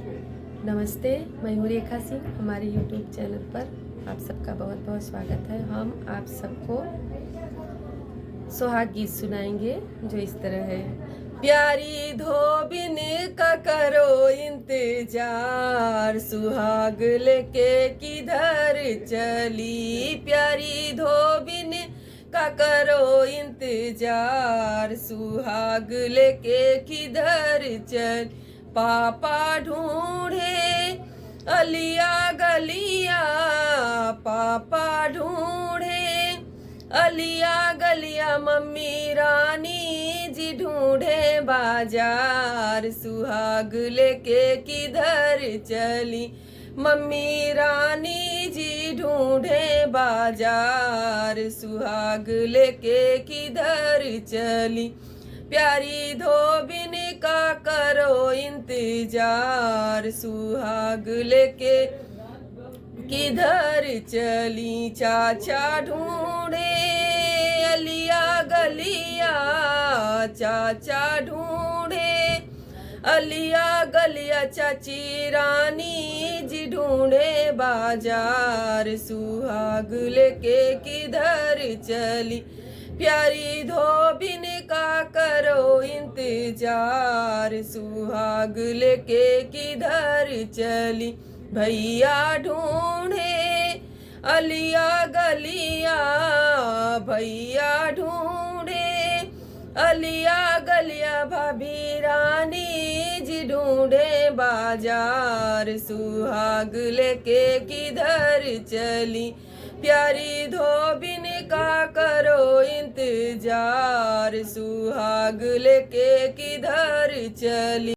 नमस्ते, मैं हूँ रेखा सिंह। हमारे YouTube चैनल पर आप सबका बहुत बहुत स्वागत है। हम आप सबको सुहाग गीत सुनाएंगे जो इस तरह है। प्यारी धोबिन का करो इंतजार, सुहाग लेके किधर चली। प्यारी धोबिन का करो इंतजार, सुहाग लेके किधर चल। पापा ढूंढे अलिया गलिया, पापा ढूंढे अलिया गलिया, मम्मी रानी जी ढूंढे बाजार, सुहाग लेके किधर चली। मम्मी रानी जी ढूंढे बाजार, सुहाग लेके किधर चली। प्यारी धोबिन का करो इंतजार, सुहाग लेके किधर चली। चाचा ढूंढे अलिया गलिया, चाचा ढूंढे अलिया गलिया, चाची रानी जी ढूंढे बाजार, सुहाग लेके किधर चली। प्यारी धोबिन का करो इंतजार, सुहाग लेके किधर चली। भैया ढूंढे अलिया गलिया, भैया ढूंढे अलिया गलिया, भाभी रानी जी ढूंढे बाजार, सुहाग लेके किधर चली। प्यारी धोबिन का करो इंतजार, सुहाग लेके किधर चली।